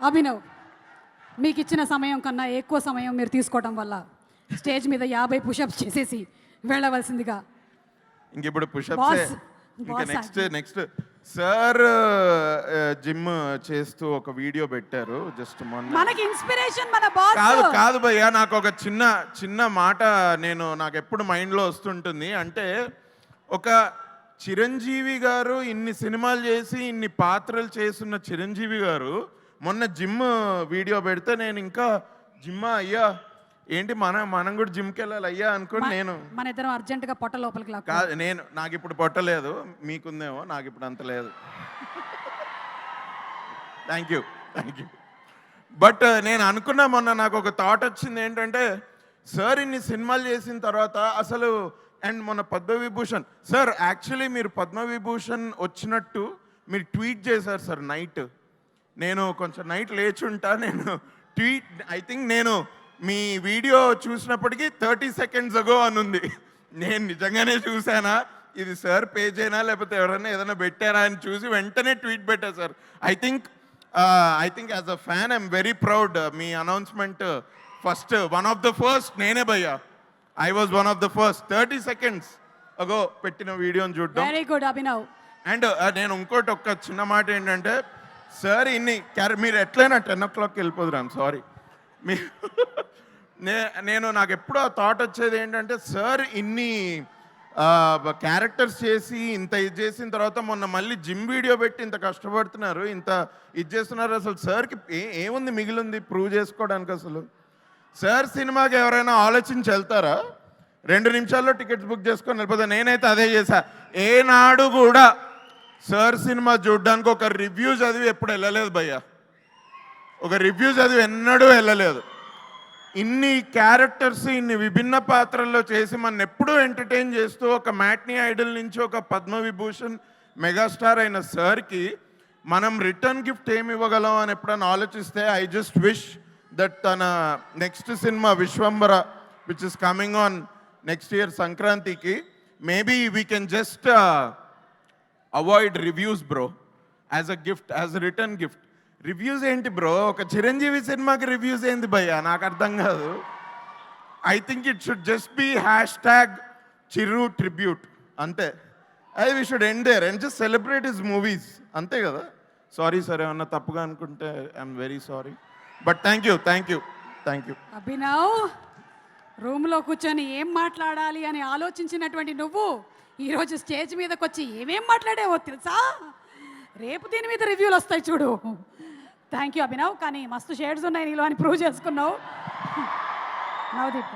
అభినవ్, మీకు ఇచ్చిన సమయం కన్నా ఎక్కువ సమయం మీరు తీసుకోవడం వల్ల స్టేజ్ మీద 50 పుషప్స్ చేసేసి వెళ్ళవలసిందిగా. ఇంక ఇప్పుడు పుషప్స్ ఇంకా నెక్స్ట్ సార్ జిమ్ చేస్తూ ఒక వీడియో పెట్టారు జస్ట్ మొన్న. మనకి ఇన్స్పిరేషన్ మన బాస్. కాదు భయ్యా, నాకు ఒక చిన్న మాట నాకు ఎప్పుడు మైండ్లో వస్తుంటుంది. అంటే ఒక చిరంజీవి గారు ఇన్ని సినిమాలు చేసి ఇన్ని పాత్రలు చేస్తున్న చిరంజీవి గారు మొన్న జిమ్ వీడియో పెడితే నేను ఇంకా జిమ్మా అయ్యా ఏంటి మనం కూడా జిమ్కి వెళ్ళాలి అయ్యా అనుకోండి. నేను మన ఇద్దరం అర్జెంటుగా పొట్ట లోపలికి కాదు, నాకు ఇప్పుడు పొట్టలేదు, మీకుందేమో, నాకు ఇప్పుడు అంత లేదు. Thank you. బట్ నేను అనుకున్నా మొన్న నాకు ఒక థాట్ వచ్చింది ఏంటంటే, సార్ ఇన్ని సినిమాలు చేసిన తర్వాత అసలు అండ్ మొన్న పద్మవిభూషణ్ సార్, యాక్చువల్లీ మీరు పద్మవిభూషణ్ వచ్చినట్టు మీరు ట్వీట్ చేశారు సార్ నైట్. నేను కొంచెం నైట్ లేచుంటా, నేను ట్వీట్ ఐ థింక్ నేను మీ వీడియో చూసినప్పటికీ 30 seconds ago అని ఉంది. నేను నిజంగానే చూసానా ఇది సార్ పేజ్ అయినా లేకపోతే ఎవరైనా ఏదైనా పెట్టారా అని చూసి వెంటనే ట్వీట్ పెట్టా sir. I think as a fan I'm very proud. Me announcement first one of the first నేనే భయ్యా. I was one of the first 30 seconds ago పెట్టిన వీడియోని చూడడం. Very good Abhinav. అండ్ నేను ఇంకోటి ఒక్క చిన్న మాట ఏంటంటే, సార్ మీరు ఎట్లయినా 10 o'clock వెళ్ళిపోదురు. I'm sorry. నాకు ఎప్పుడూ ఆ థాట్ వచ్చేది ఏంటంటే, సార్ ఇన్ని క్యారెక్టర్స్ చేసి ఇంత ఇది చేసిన తర్వాత మొన్న మళ్ళీ జిమ్ వీడియో పెట్టి ఇంత కష్టపడుతున్నారు, ఇంత ఇది చేస్తున్నారు. అసలు సార్కి ఏముంది మిగిలింది ప్రూవ్ చేసుకోవడానికి? అసలు సార్ సినిమాకి ఎవరైనా ఆలోచించి వెళ్తారా? 2 నిమిషాల్లో టికెట్స్ బుక్ చేసుకొని వెళ్ళిపోతా. నేనైతే అదే చేశా. ఏనాడు కూడా సార్ సినిమా చూడడానికి ఒక రివ్యూ చదివి ఎప్పుడు వెళ్ళలేదు భయ్యా. ఒక రివ్యూ చదివి ఎన్నడూ వెళ్ళలేదు. ఇన్ని క్యారెక్టర్స్ ఇన్ని విభిన్న పాత్రల్లో చేసి మన ఎప్పుడూ ఎంటర్టైన్ చేస్తూ ఒక మ్యాట్నీ ఐడల్ నుంచి ఒక పద్మవిభూషణ్ మెగాస్టార్ అయిన సార్కి మనం రిటర్న్ గిఫ్ట్ ఏమి ఇవ్వగలం అని ఎప్పుడైనా ఆలోచిస్తే, ఐ జస్ట్ విష్ దట్ తన next cinema Vishwambhara which is coming on next year సంక్రాంతికి maybe we can just avoid reviews bro as a gift, as a return gift. Reviews ఏంటి బ్రో? ఒక చిరంజీవి సినిమాకి రివ్యూస్ ఏంటి భయ్యా? నాకు అర్థం కాదు. I think it should just be #Chiru tribute అంతే. అది we should end there and just celebrate his movies అంతే కదా. సారీ సార్, ఏమన్నా తప్పుగా అనుకుంటే I'm very sorry. But thank you. Abhinav, రూమ్లో కూర్చొని ఏం మాట్లాడాలి అని ఆలోచించినటువంటి నువ్వు ఈరోజు స్టేజ్ మీదకి వచ్చి ఏమేం మాట్లాడేవో తెలుసా? రేపు దీని మీద రివ్యూలు వస్తాయి చూడు. Thank you Abhinav. కానీ మస్తు షేడ్స్ ఉన్నాయి నీలో అని ప్రూవ్ చేసుకున్నావు. నవదీప్.